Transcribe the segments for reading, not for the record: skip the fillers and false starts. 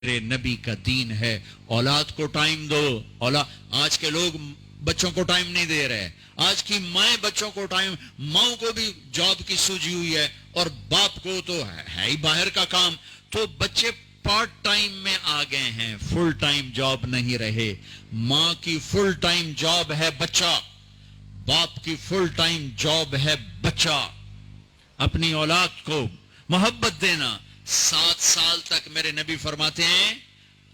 میرے نبی کا دین ہے. اولاد کو ٹائم دو. آج کے لوگ بچوں کو ٹائم نہیں دے رہے. آج کی مائیں بچوں کو ٹائم, ماؤں کو بھی جاب کی سوجی ہوئی ہے اور باپ کو تو ہے ہی باہر کا کام. تو بچے پارٹ ٹائم میں آ گئے ہیں, فل ٹائم جاب نہیں رہے. ماں کی فل ٹائم جاب ہے بچہ, باپ کی فل ٹائم جاب ہے بچہ. اپنی اولاد کو محبت دینا. 7 سال تک میرے نبی فرماتے ہیں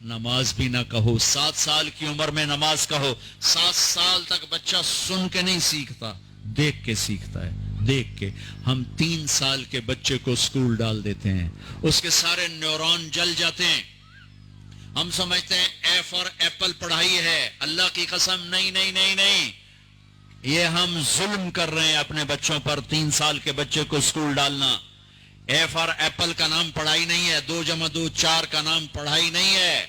نماز بھی نہ کہو. 7 سال کی عمر میں نماز کہو. 7 سال تک بچہ سن کے نہیں سیکھتا, دیکھ کے سیکھتا ہے. دیکھ کے. ہم 3 سال کے بچے کو اسکول ڈال دیتے ہیں, اس کے سارے نیورون جل جاتے ہیں. ہم سمجھتے ہیں اے فار ایپل پڑھائی ہے. اللہ کی قسم نہیں نہیں نہیں نہیں, یہ ہم ظلم کر رہے ہیں اپنے بچوں پر. 3 سال کے بچے کو اسکول ڈالنا. اے فار ایپل کا نام پڑھائی نہیں ہے, 2 + 2 4 کا نام پڑھائی نہیں ہے.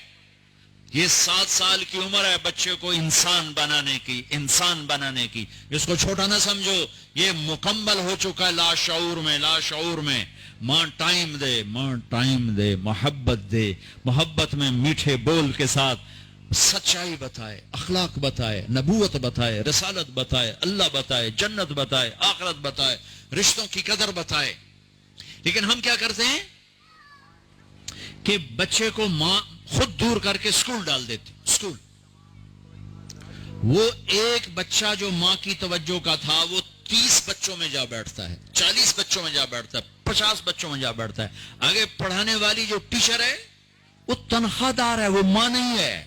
یہ 7 سال کی عمر ہے بچے کو انسان بنانے کی, انسان بنانے کی. اس کو چھوٹا نہ سمجھو, یہ مکمل ہو چکا ہے لاشعور میں. لاشعور میں ماں ٹائم دے, ماں ٹائم دے, محبت دے. محبت میں میٹھے بول کے ساتھ سچائی بتائے, اخلاق بتائے, نبوت بتائے, رسالت بتائے, اللہ بتائے, جنت بتائے, آخرت بتائے, رشتوں کی قدر بتائے. لیکن ہم کیا کرتے ہیں کہ بچے کو ماں خود دور کر کے اسکول ڈال دیتی. اسکول, وہ ایک بچہ جو ماں کی توجہ کا تھا وہ 30 بچوں میں جا بیٹھتا ہے, 40 بچوں میں جا بیٹھتا ہے, 50 بچوں میں جا بیٹھتا ہے. آگے پڑھانے والی جو ٹیچر ہے وہ تنخواہ دار ہے, وہ ماں نہیں ہے.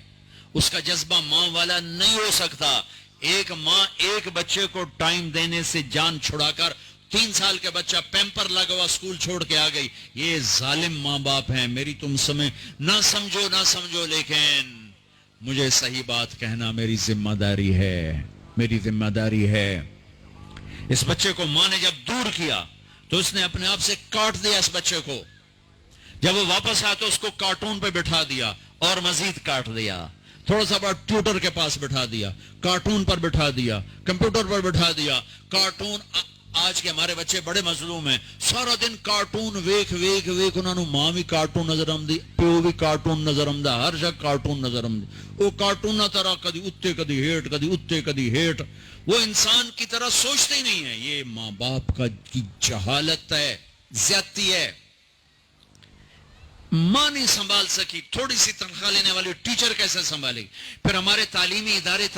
اس کا جذبہ ماں والا نہیں ہو سکتا. ایک ماں ایک بچے کو ٹائم دینے سے جان چھڑا کر 3 سال کے بچہ پیمپر لگا ہوا اسکول چھوڑ کے آ گئی. یہ ظالم ماں باپ ہیں. میری تم سمجھ نہ سمجھو لیکن مجھے صحیح بات کہنا میری ذمہ داری ہے, میری ذمہ داری ہے. اس بچے کو ماں نے جب دور کیا تو اس نے اپنے آپ سے کاٹ دیا اس بچے کو. جب وہ واپس آیا تو اس کو کارٹون پہ بٹھا دیا اور مزید کاٹ دیا. تھوڑا سا بڑا ٹیوٹر کے پاس بٹھا دیا, کارٹون پر بٹھا دیا, کمپیوٹر پر بٹھا دیا. کارٹون, آج کے ہمارے بچے بڑے مظلوم ہیں. سارا دن کارٹون ویکھ انہوں نے ماں بھی کارٹون نظر آمدی, پیو بھی کارٹون نظر آمدا, ہر جگہ کارٹون نظر آمدی. وہ کارٹون نہ طرح کدی اتے کدی ہیٹ, کدی اتے کدی ہیٹ. وہ انسان کی طرح سوچتے ہی نہیں ہے. یہ ماں باپ کی جہالت ہے, زیادتی ہے. ماں نہیں سنبھال سکی, تھوڑی سی تنخواہ لینے والی ٹیچر کیسے سنبھالے گی؟ پھر ہمارے تعلیمی ادارے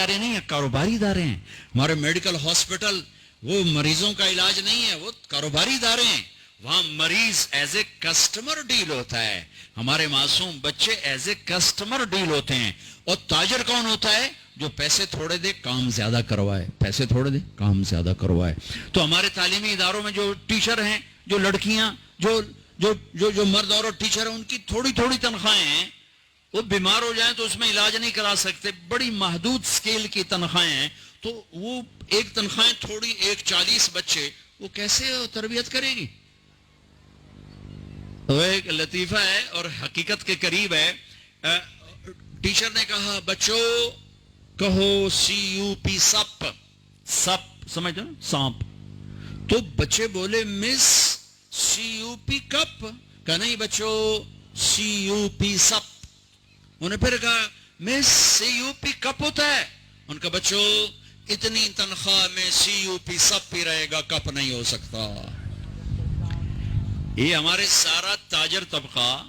نہیں ہیں, کاروباری ادارے ہیں. ہمارے میڈیکل ہاسپٹل وہ مریضوں کا علاج نہیں ہے, وہ کاروباری ادارے ہیں. وہاں مریض ایز اے کسٹمر ڈیل ہوتا ہے. ہمارے معصوم بچے ایز اے کسٹمر ڈیل ہوتے ہیں. اور تاجر کون ہوتا ہے؟ جو پیسے تھوڑے دے کام زیادہ کروائے, پیسے تھوڑے دے کام زیادہ کروائے. تو ہمارے تعلیمی اداروں میں جو ٹیچر ہیں, جو لڑکیاں, جو مرد اور ٹیچر ہیں, ان کی تھوڑی تنخواہیں ہیں. وہ بیمار ہو جائیں تو اس میں علاج نہیں کرا سکتے, بڑی محدود سکیل کی تنخواہیں ہیں. تو وہ ایک تنخواہیں تھوڑی, ایک 40 بچے, وہ کیسے تربیت کرے گی؟ وہ ایک لطیفہ ہے اور حقیقت کے قریب ہے. ٹیچر نے کہا بچوں کہو CUP سپ. سپ سمجھتے ہیں, سانپ. تو بچے بولے مس CUP کپ. کہا نہیں بچوں CUP سپ. انہیں پھر کہا مس CUP کپ ہوتا ہے. ان کا بچوں اتنی تنخواہ میں CUP سپ ہی رہے گا, کپ نہیں ہو سکتا. یہ ہمارے سارا تاجر طبقہ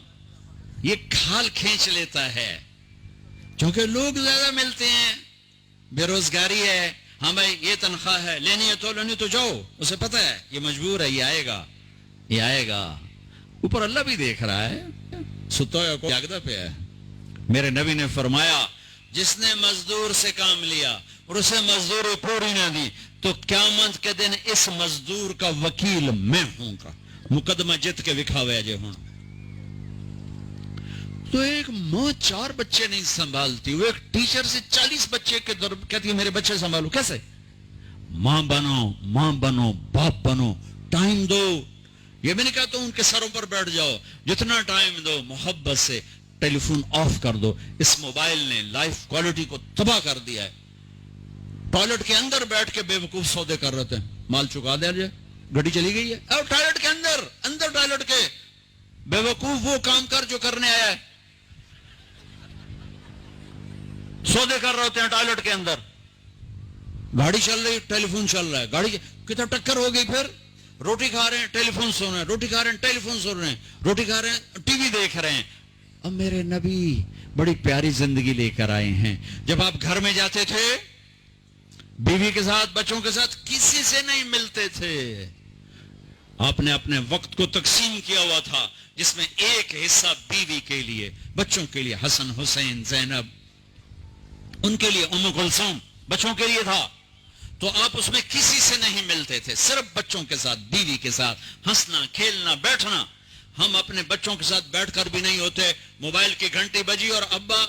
یہ کھال کھینچ لیتا ہے کیونکہ لوگ زیادہ ملتے ہیں, بے روزگاری ہے. ہاں بھائی یہ تنخواہ ہے, لینی ہے تو جاؤ, اسے پتہ ہے یہ مجبور ہے, یہ آئے گا. اوپر اللہ بھی دیکھ رہا ہے, ستا ہوا کو جاگدہ پہ ہے. میرے نبی نے فرمایا جس نے مزدور سے کام لیا اور اسے مزدوری پوری نہ دی تو قیامت کے دن اس مزدور کا وکیل میں ہوں گا, مقدمہ جت کے وکھاوے جے ہوں. تو ایک ماں 4 بچے نہیں سنبھالتی, وہ ایک ٹیچر سے 40 بچے کے کہتی ہے میرے بچے سنبھالو. کیسے؟ ماں بنو, باپ بنو, ٹائم دو. یہ میں نے کہا تو ان کے سروں پر بیٹھ جاؤ, جتنا ٹائم دو محبت سے. ٹیلی فون آف کر دو. اس موبائل نے لائف کوالٹی کو تباہ کر دیا ہے. ٹوائلٹ کے اندر بیٹھ کے بے وقوف سودے کر رہے تھے, مال چکا دیا جائے, گھڑی چلی گئی ہے. اور ٹوائلٹ کے اندر ٹوائلٹ کے بے وقوف وہ کام کر جو کرنے آیا ہے. सौदे कर रहे होते हैं टॉयलेट के अंदर, गाड़ी चल रही, टेलीफोन चल रहा है, गाड़ी कितना टक्कर हो गई, फिर रोटी खा रहे हैं टेलीफोन सुन रहे हैं, रोटी खा रहे हैं टेलीफोन सुन रहे हैं, रोटी खा रहे हैं टीवी देख रहे हैं। अब मेरे नबी बड़ी प्यारी जिंदगी लेकर आए हैं। जब आप घर में जाते थे बीवी के साथ, बच्चों के साथ, किसी से नहीं मिलते थे, आपने अपने वक्त को तकसीम किया हुआ था, जिसमें एक हिस्सा बीवी के लिए, बच्चों के लिए हसन हुसैन जैनब, उनके लिए उम्म कुलसूम, बच्चों के लिए था। तो आप उसमें किसी से नहीं मिलते थे, सिर्फ बच्चों के साथ, बीवी के साथ हंसना, खेलना, बैठना। हम अपने बच्चों के साथ बैठकर भी नहीं होते। मोबाइल की घंटी बजी और अब्बा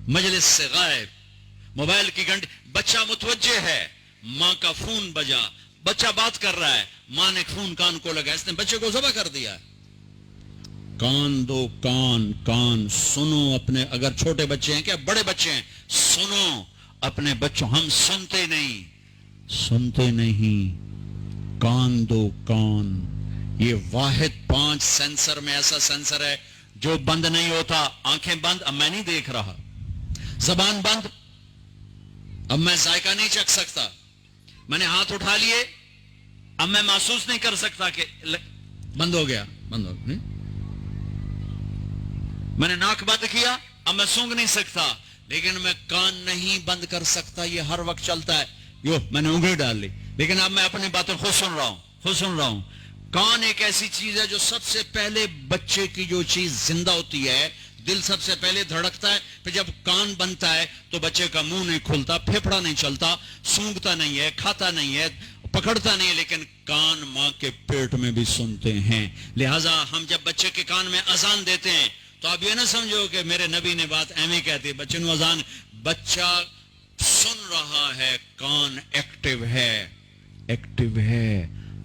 मजलिस से गायब, मोबाइल की घंटी, बच्चा मुतवज्जे है, मां का फोन बजा, बच्चा बात कर रहा है, मां ने फोन कान को लगा, इसने बच्चे को ज़बह कर दिया। कान दो, कान कान सुनो अपने, अगर छोटे बच्चे हैं, क्या बड़े बच्चे हैं, सुनो अपने बच्चों। हम सुनते नहीं, कान दो कान। ये वाहिद 5 सेंसर में ऐसा सेंसर है जो बंद नहीं होता। आंखें बंद, अब मैं नहीं देख रहा, जबान बंद, अब मैं जायका नहीं चख सकता, मैंने हाथ उठा लिए, अब मैं महसूस नहीं कर सकता कि बंद हो गया, बंद हो गया। मैंने नाक बंद किया, अब मैं सूंघ नहीं सकता, लेकिन मैं कान नहीं बंद कर सकता, ये हर वक्त चलता है। यो मैंने उंगली डाल ली, लेकिन अब मैं अपनी बातों खुद सुन रहा हूं। कान एक ऐसी चीज है जो सबसे पहले, बच्चे की जो चीज जिंदा होती है, दिल सबसे पहले धड़कता है, फिर जब कान बनता है तो बच्चे का मुंह नहीं खुलता, फेफड़ा नहीं चलता, सूंघता नहीं है, खाता नहीं है, पकड़ता नहीं है, लेकिन कान मां के पेट में भी सुनते हैं। लिहाजा हम जब बच्चे के कान में अजान देते हैं तो आप ये ना समझो कि मेरे नबी ने बात एवं कहती है, बच्चे ने अजान, बच्चा सुन रहा है, कान एक्टिव है।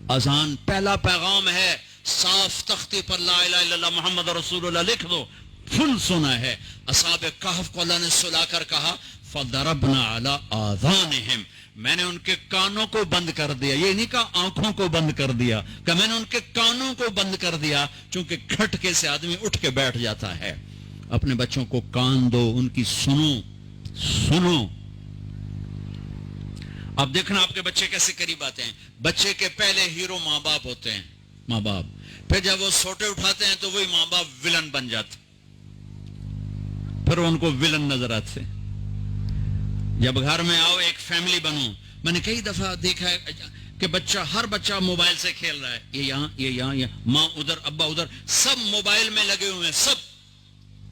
अजान पहला पैगाम है, साफ तख्ती पर ला इलाहा इल्लल्लाह मुहम्मद रसूलुल्लाह लिख दो, फुल सुना है। असहाबे कहफ को अल्लाह ने सुलाकर कहा, फदरबना अला आज़ानिहिम, मैंने उनके कानों को बंद कर दिया। ये नहीं कहा आंखों को बंद कर दिया, कि मैंने उनके कानों को बंद कर दिया, क्योंकि खटके से आदमी उठ के बैठ जाता है। अपने बच्चों को कान दो, उनकी सुनो। अब देखना आपके बच्चे कैसे करीब आते हैं। बच्चे के पहले हीरो माँ बाप होते हैं, माँ बाप, फिर जब वो सोटे उठाते हैं तो वही माँ बाप विलन बन जाते, फिर उनको विलन नजर आते। जब घर में आओ, एक फैमिली बनो। मैंने कई दफा देखा है कि हर बच्चा मोबाइल से खेल रहा है, ये यहाँ, माँ उधर, अब्बा उधर, सब मोबाइल में लगे हुए हैं, सब,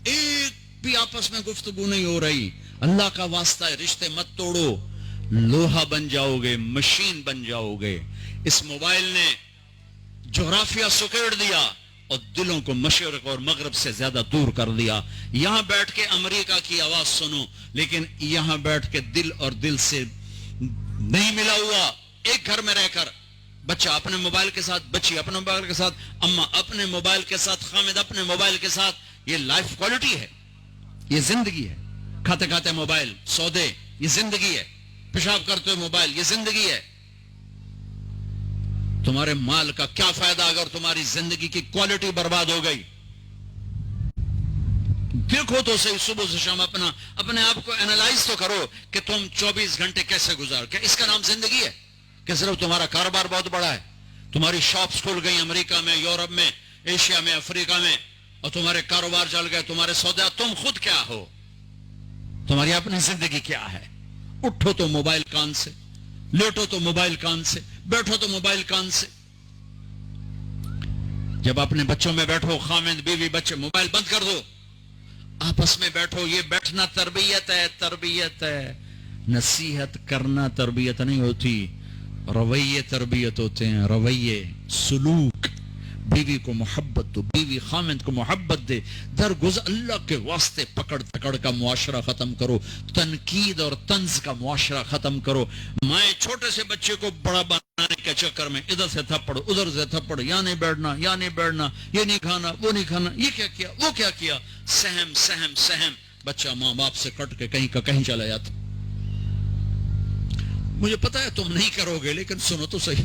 एक भी आपस में गुफ्तगू नहीं हो रही। अल्लाह का वास्ता है, रिश्ते मत तोड़ो, लोहा बन जाओगे, मशीन बन जाओगे। इस मोबाइल ने जोग्राफिया सुकेड़ दिया और दिलों को मशरिक और मगरब से ज्यादा दूर कर दिया। यहां बैठ के अमेरिका की आवाज सुनो, लेकिन यहां बैठ के दिल और दिल से नहीं मिला हुआ। एक घर में रहकर बच्चा अपने मोबाइल के साथ, बच्ची अपने मोबाइल के साथ, अम्मा अपने मोबाइल के साथ, खामिद अपने मोबाइल के साथ। ये लाइफ क्वालिटी है, ये जिंदगी है। खाते खाते मोबाइल, सौदे, ये जिंदगी है। पेशाब करते हुए मोबाइल, ये जिंदगी है। तुम्हारे माल का क्या फायदा अगर तुम्हारी जिंदगी की क्वालिटी बर्बाद हो गई। देखो तो सही, सुबह से शाम अपने आप को एनालाइज तो करो कि तुम 24 घंटे कैसे गुजार। क्या इसका नाम जिंदगी है? कि सिर्फ तुम्हारा कारोबार बहुत बड़ा है, तुम्हारी शॉप्स खुल गई अमेरिका में, यूरोप में, एशिया में, अफ्रीका में, और तुम्हारे कारोबार चल गए, तुम्हारे सौदा। तुम खुद क्या हो? तुम्हारी अपनी जिंदगी क्या है? उठो तो मोबाइल कान से, लेटो तो मोबाइल कान से, बैठो तो मोबाइल कान से। जब अपने बच्चों में बैठो, खामिद बीवी बच्चे, मोबाइल बंद कर दो, आपस में बैठो। ये बैठना तरबियत है। नसीहत करना तरबियत नहीं होती, रवैये तरबियत होते हैं, रवैये, सुलूक। बीवी को मोहब्बत दो, बीवी खामिद को मोहब्बत दे। दरगुज़र अल्लाह के वास्ते पकड़ पकड़ का मुआशरा खत्म करो, तनकीद और तंज का मुआशरा खत्म करो। माए छोटे से बच्चे को बड़ा बनाने के चक्कर में इधर से थप्पड़, उधर से थप्पड़, यहाँ नहीं बैठना, यहाँ नहीं बैठना, ये नहीं खाना, वो नहीं खाना, ये क्या किया, वो क्या किया। सहम बच्चा माँ बाप से कट के कहीं का कहीं चला जाता। मुझे पता है तुम नहीं करोगे, लेकिन सुनो तो सही।